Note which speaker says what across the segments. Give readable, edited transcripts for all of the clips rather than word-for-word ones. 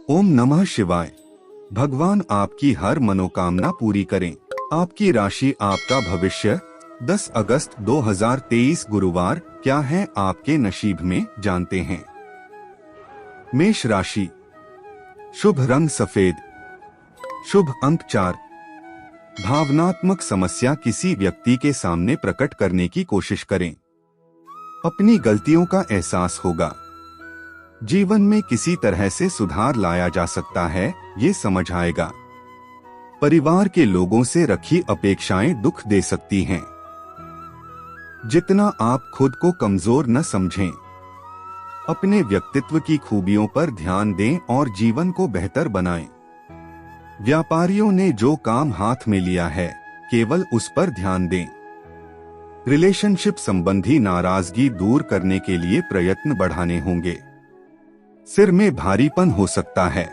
Speaker 1: ओम नमः शिवाय। भगवान आपकी हर मनोकामना पूरी करें। आपकी राशि, आपका भविष्य। 10 अगस्त 2023 गुरुवार क्या है आपके नसीब में, जानते हैं। मेष राशि, शुभ रंग सफेद, शुभ अंक 4। भावनात्मक समस्या किसी व्यक्ति के सामने प्रकट करने की कोशिश करें। अपनी गलतियों का एहसास होगा। जीवन में किसी तरह से सुधार लाया जा सकता है, ये समझ आएगा। परिवार के लोगों से रखी अपेक्षाएं दुख दे सकती हैं। जितना आप खुद को कमजोर न समझें। अपने व्यक्तित्व की खूबियों पर ध्यान दें और जीवन को बेहतर बनाएं। व्यापारियों ने जो काम हाथ में लिया है, केवल उस पर ध्यान दें। रिलेशनशिप संबंधी नाराजगी दूर करने के लिए प्रयत्न बढ़ाने होंगे। सिर में भारीपन हो सकता है।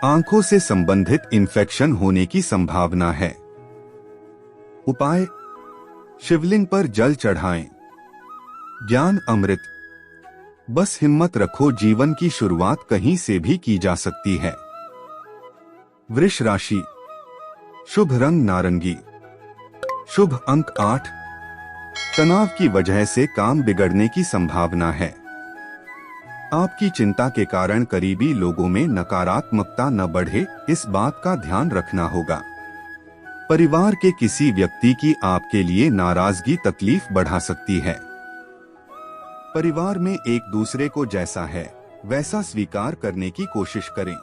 Speaker 1: आंखों से संबंधित इन्फेक्शन होने की संभावना है। उपाय, शिवलिंग पर जल चढ़ाएं। ज्ञान अमृत। बस हिम्मत रखो, जीवन की शुरुआत कहीं से भी की जा सकती है। वृष राशि, शुभ रंग नारंगी, शुभ अंक 8। तनाव की वजह से काम बिगड़ने की संभावना है। आपकी चिंता के कारण करीबी लोगों में नकारात्मकता न बढ़े, इस बात का ध्यान रखना होगा। परिवार के किसी व्यक्ति की आपके लिए नाराजगी तकलीफ बढ़ा सकती है। परिवार में एक दूसरे को जैसा है वैसा स्वीकार करने की कोशिश करें।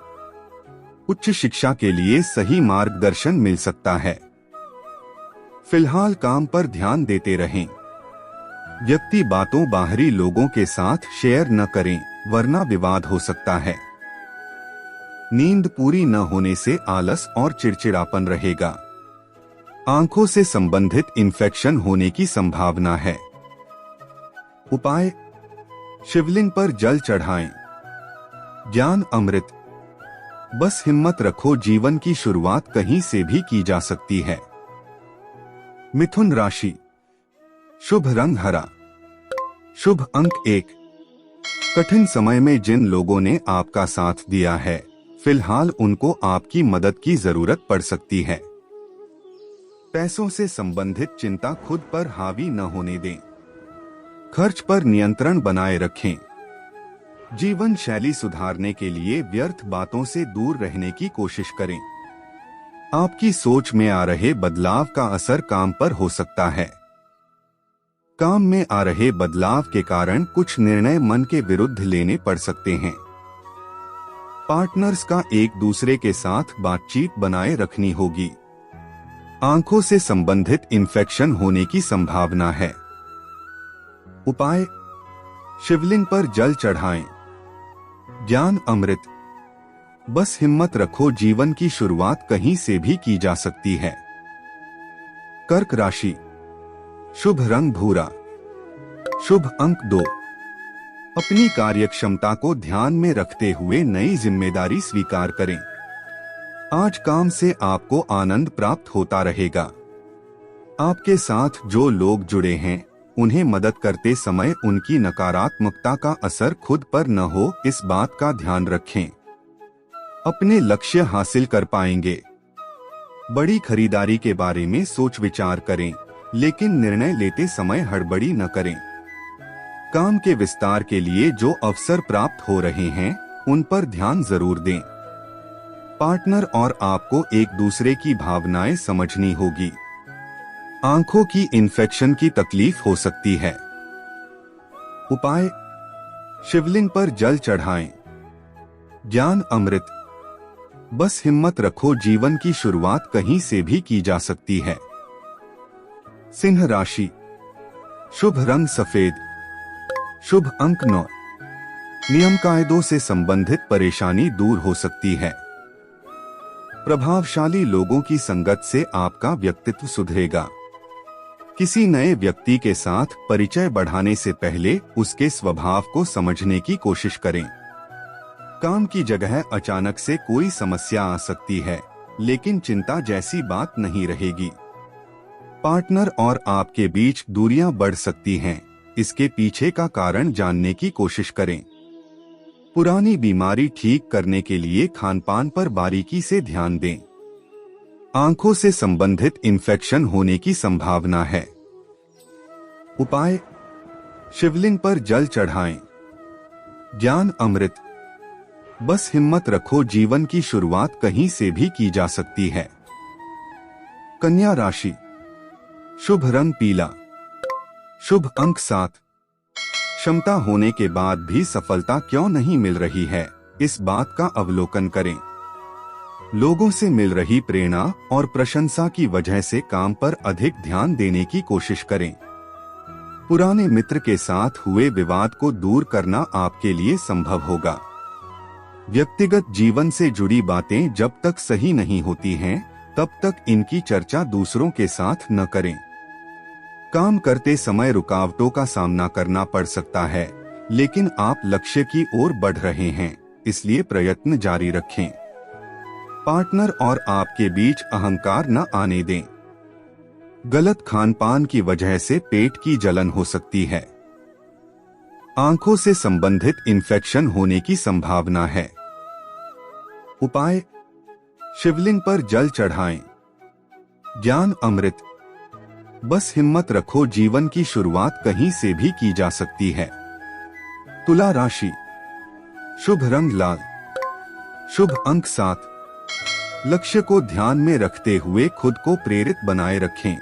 Speaker 1: उच्च शिक्षा के लिए सही मार्गदर्शन मिल सकता है। फिलहाल काम पर ध्यान देते रहें। व्यक्ति बातों बाहरी लोगों के साथ शेयर न करें, वरना विवाद हो सकता है। नींद पूरी न होने से आलस और चिड़चिड़ापन रहेगा। आंखों से संबंधित इन्फेक्शन होने की संभावना है। उपाय, शिवलिंग पर जल चढ़ाएं। ज्ञान अमृत। बस हिम्मत रखो, जीवन की शुरुआत कहीं से भी की जा सकती है। मिथुन राशि, शुभ रंग हरा, शुभ अंक 1। कठिन समय में जिन लोगों ने आपका साथ दिया है, फिलहाल उनको आपकी मदद की जरूरत पड़ सकती है। पैसों से संबंधित चिंता खुद पर हावी न होने दें। खर्च पर नियंत्रण बनाए रखें। जीवन शैली सुधारने के लिए व्यर्थ बातों से दूर रहने की कोशिश करें। आपकी सोच में आ रहे बदलाव का असर काम पर हो सकता है। काम में आ रहे बदलाव के कारण कुछ निर्णय मन के विरुद्ध लेने पड़ सकते हैं। पार्टनर्स का एक दूसरे के साथ बातचीत बनाए रखनी होगी। आंखों से संबंधित इन्फेक्शन होने की संभावना है। उपाय, शिवलिंग पर जल चढ़ाएं। ज्ञान अमृत। बस हिम्मत रखो, जीवन की शुरुआत कहीं से भी की जा सकती है। कर्क राशि, शुभ रंग भूरा, शुभ अंक 2। अपनी कार्यक्षमता को ध्यान में रखते हुए नई जिम्मेदारी स्वीकार करें। आज काम से आपको आनंद प्राप्त होता रहेगा। आपके साथ जो लोग जुड़े हैं, उन्हें मदद करते समय उनकी नकारात्मकता का असर खुद पर न हो, इस बात का ध्यान रखें। अपने लक्ष्य हासिल कर पाएंगे। बड़ी खरीदारी के बारे में सोच विचार करें, लेकिन निर्णय लेते समय हड़बड़ी न करें। काम के विस्तार के लिए जो अवसर प्राप्त हो रहे हैं, उन पर ध्यान जरूर दें। पार्टनर और आपको एक दूसरे की भावनाएं समझनी होगी। आंखों की इन्फेक्शन की तकलीफ हो सकती है। उपाय, शिवलिंग पर जल चढ़ाएं। ज्ञान अमृत। बस हिम्मत रखो, जीवन की शुरुआत कहीं से भी की जा सकती है। सिंह राशि, शुभ रंग सफेद, शुभ अंक 9। नियम कायदों से संबंधित परेशानी दूर हो सकती है। प्रभावशाली लोगों की संगत से आपका व्यक्तित्व सुधरेगा। किसी नए व्यक्ति के साथ परिचय बढ़ाने से पहले उसके स्वभाव को समझने की कोशिश करें। काम की जगह अचानक से कोई समस्या आ सकती है, लेकिन चिंता जैसी बात नहीं रहेगी। पार्टनर और आपके बीच दूरियां बढ़ सकती हैं, इसके पीछे का कारण जानने की कोशिश करें। पुरानी बीमारी ठीक करने के लिए खानपान पर बारीकी से ध्यान दें। आंखों से संबंधित इन्फेक्शन होने की संभावना है। उपाय: शिवलिंग पर जल चढ़ाएं। ज्ञान अमृत। बस हिम्मत रखो, जीवन की शुरुआत कहीं से भी की जा सकती है। कन्या राशि। शुभ रंग पीला। शुभ अंक 7। क्षमता होने के बाद भी सफलता क्यों नहीं मिल रही है, इस बात का अवलोकन करें। लोगों से मिल रही प्रेरणा और प्रशंसा की वजह से काम पर अधिक ध्यान देने की कोशिश करें। पुराने मित्र के साथ हुए विवाद को दूर करना आपके लिए संभव होगा। व्यक्तिगत जीवन से जुड़ी बातें जब तक सही नहीं होती हैं, तब तक इनकी चर्चा दूसरों के साथ न करें। काम करते समय रुकावटों का सामना करना पड़ सकता है, लेकिन आप लक्ष्य की ओर बढ़ रहे हैं, इसलिए प्रयत्न जारी रखें। पार्टनर और आपके बीच अहंकार न आने दें। गलत खानपान की वजह से पेट की जलन हो सकती है। आंखों से संबंधित इन्फेक्शन होने की संभावना है। उपाय: शिवलिंग पर जल चढ़ाएं। ज्ञान अमृत। बस हिम्मत रखो, जीवन की शुरुआत कहीं से भी की जा सकती है। तुला राशि। शुभ रंग लाल। शुभ अंक 7। लक्ष्य को ध्यान में रखते हुए खुद को प्रेरित बनाए रखें।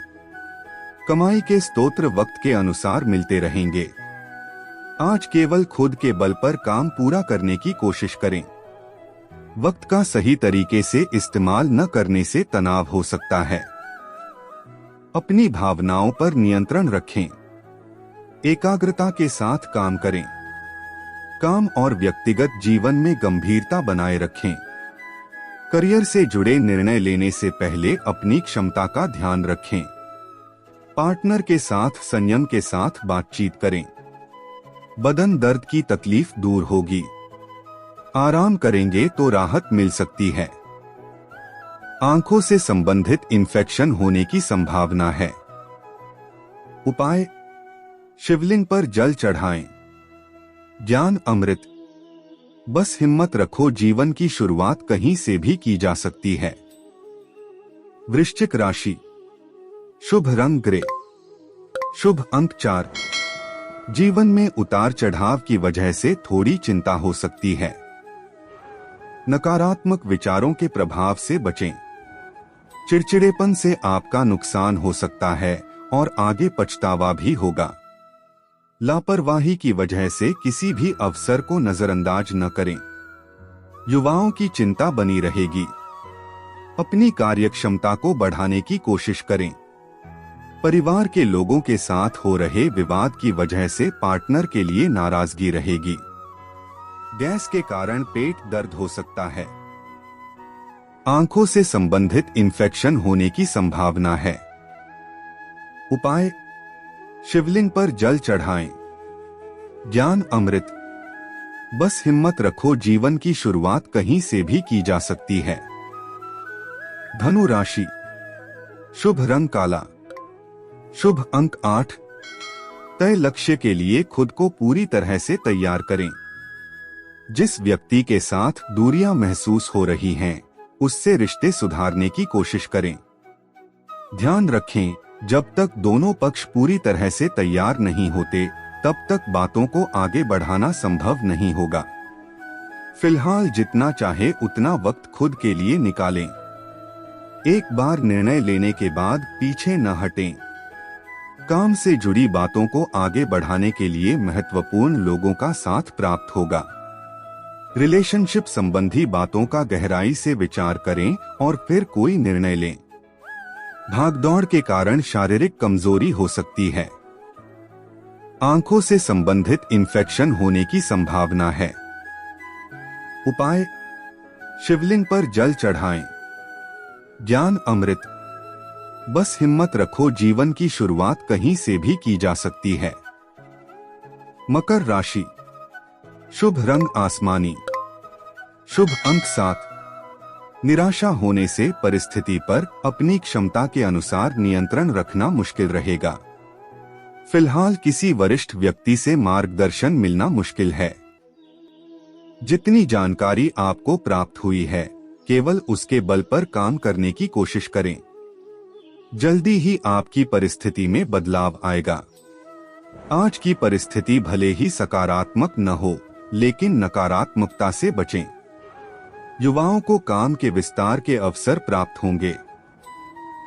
Speaker 1: कमाई के स्रोत वक्त के अनुसार मिलते रहेंगे। आज केवल खुद के बल पर काम पूरा करने की कोशिश करें। वक्त का सही तरीके से इस्तेमाल न करने से तनाव हो सकता है। अपनी भावनाओं पर नियंत्रण रखें। एकाग्रता के साथ काम करें। काम और व्यक्तिगत जीवन में गंभीरता बनाए रखें। करियर से जुड़े निर्णय लेने से पहले अपनी क्षमता का ध्यान रखें। पार्टनर के साथ संयम के साथ बातचीत करें। बदन दर्द की तकलीफ दूर होगी। आराम करेंगे तो राहत मिल सकती है। आंखों से संबंधित इन्फेक्शन होने की संभावना है। उपाय: शिवलिंग पर जल चढ़ाएं। ज्ञान अमृत। बस हिम्मत रखो, जीवन की शुरुआत कहीं से भी की जा सकती है। वृश्चिक राशि। शुभ रंग ग्रे। शुभ अंक 4। जीवन में उतार चढ़ाव की वजह से थोड़ी चिंता हो सकती है। नकारात्मक विचारों के प्रभाव से बचें। चिड़चिड़ेपन से आपका नुकसान हो सकता है और आगे पछतावा भी होगा। लापरवाही की वजह से किसी भी अवसर को नजरअंदाज न करें। युवाओं की चिंता बनी रहेगी। अपनी कार्यक्षमता को बढ़ाने की कोशिश करें। परिवार के लोगों के साथ हो रहे विवाद की वजह से पार्टनर के लिए नाराजगी रहेगी। गैस के कारण पेट दर्द हो सकता है। आंखों से संबंधित इन्फेक्शन होने की संभावना है। उपाय: शिवलिंग पर जल चढ़ाएं। ज्ञान अमृत। बस हिम्मत रखो, जीवन की शुरुआत कहीं से भी की जा सकती है। धनु राशि। शुभ रंग काला। शुभ अंक 8। तय लक्ष्य के लिए खुद को पूरी तरह से तैयार करें। जिस व्यक्ति के साथ दूरियां महसूस हो रही हैं, उससे रिश्ते सुधारने की कोशिश करें। ध्यान रखें, जब तक दोनों पक्ष पूरी तरह से तैयार नहीं होते, तब तक बातों को आगे बढ़ाना संभव नहीं होगा। फिलहाल जितना चाहे उतना वक्त खुद के लिए निकालें। एक बार निर्णय लेने के बाद पीछे न हटें। काम से जुड़ी बातों को आगे बढ़ाने के लिए महत्वपूर्ण लोगों का साथ प्राप्त होगा। रिलेशनशिप संबंधी बातों का गहराई से विचार करें और फिर कोई निर्णय लें। भागदौड़ के कारण शारीरिक कमजोरी हो सकती है। आंखों से संबंधित इन्फेक्शन होने की संभावना है। उपाय: शिवलिंग पर जल चढ़ाएं। ज्ञान अमृत। बस हिम्मत रखो, जीवन की शुरुआत कहीं से भी की जा सकती है। मकर राशि। शुभ रंग आसमानी। शुभ अंक 7। निराशा होने से परिस्थिति पर अपनी क्षमता के अनुसार नियंत्रण रखना मुश्किल रहेगा। फिलहाल किसी वरिष्ठ व्यक्ति से मार्गदर्शन मिलना मुश्किल है। जितनी जानकारी आपको प्राप्त हुई है, केवल उसके बल पर काम करने की कोशिश करें। जल्दी ही आपकी परिस्थिति में बदलाव आएगा। आज की परिस्थिति भले ही सकारात्मक न हो, लेकिन नकारात्मकता से बचें। युवाओं को काम के विस्तार के अवसर प्राप्त होंगे।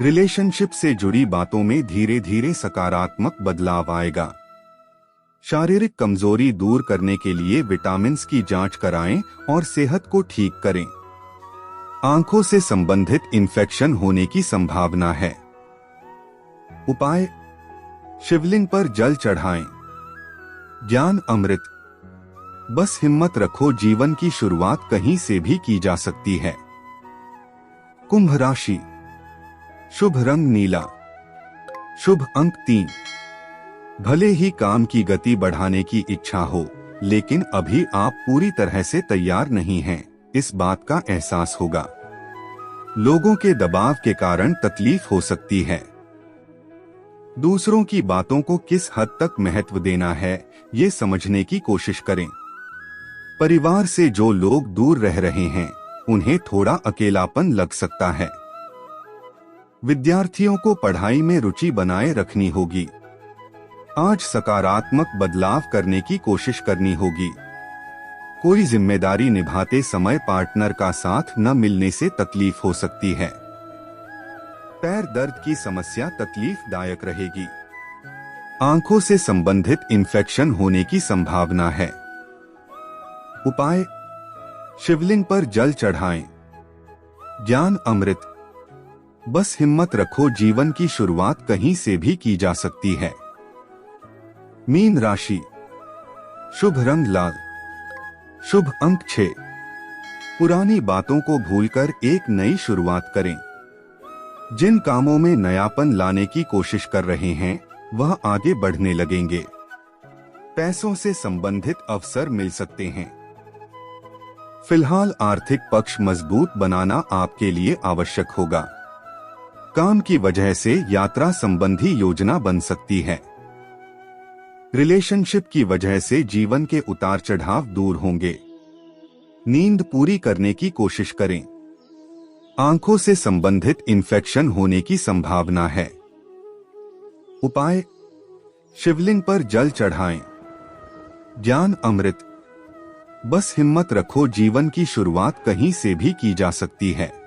Speaker 1: रिलेशनशिप से जुड़ी बातों में धीरे धीरे सकारात्मक बदलाव आएगा। शारीरिक कमजोरी दूर करने के लिए विटामिन्स की जांच कराएं और सेहत को ठीक करें। आंखों से संबंधित इन्फेक्शन होने की संभावना है। उपाय: शिवलिंग पर जल चढ़ाएं। ज्ञान अमृत। बस हिम्मत रखो, जीवन की शुरुआत कहीं से भी की जा सकती है। कुंभ राशि। शुभ रंग नीला। शुभ अंक 3। भले ही काम की गति बढ़ाने की इच्छा हो, लेकिन अभी आप पूरी तरह से तैयार नहीं हैं, इस बात का एहसास होगा। लोगों के दबाव के कारण तकलीफ हो सकती है। दूसरों की बातों को किस हद तक महत्व देना है, ये समझने की कोशिश करें। परिवार से जो लोग दूर रह रहे हैं, उन्हें थोड़ा अकेलापन लग सकता है। विद्यार्थियों को पढ़ाई में रुचि बनाए रखनी होगी। आज सकारात्मक बदलाव करने की कोशिश करनी होगी। कोई जिम्मेदारी निभाते समय पार्टनर का साथ न मिलने से तकलीफ हो सकती है। पैर दर्द की समस्या तकलीफदायक रहेगी। आंखों से संबंधित इन्फेक्शन होने की संभावना है। उपाय: शिवलिंग पर जल चढ़ाएं। ज्ञान अमृत। बस हिम्मत रखो, जीवन की शुरुआत कहीं से भी की जा सकती है। मीन राशि। शुभ रंग लाल। शुभ अंक 6। पुरानी बातों को भूलकर एक नई शुरुआत करें। जिन कामों में नयापन लाने की कोशिश कर रहे हैं, वह आगे बढ़ने लगेंगे। पैसों से संबंधित अवसर मिल सकते हैं। फिलहाल आर्थिक पक्ष मजबूत बनाना आपके लिए आवश्यक होगा। काम की वजह से यात्रा संबंधी योजना बन सकती है। रिलेशनशिप की वजह से जीवन के उतार चढ़ाव दूर होंगे। नींद पूरी करने की कोशिश करें। आंखों से संबंधित इन्फेक्शन होने की संभावना है। उपाय: शिवलिंग पर जल चढ़ाएं। ज्ञान अमृत। बस हिम्मत रखो, जीवन की शुरुआत कहीं से भी की जा सकती है।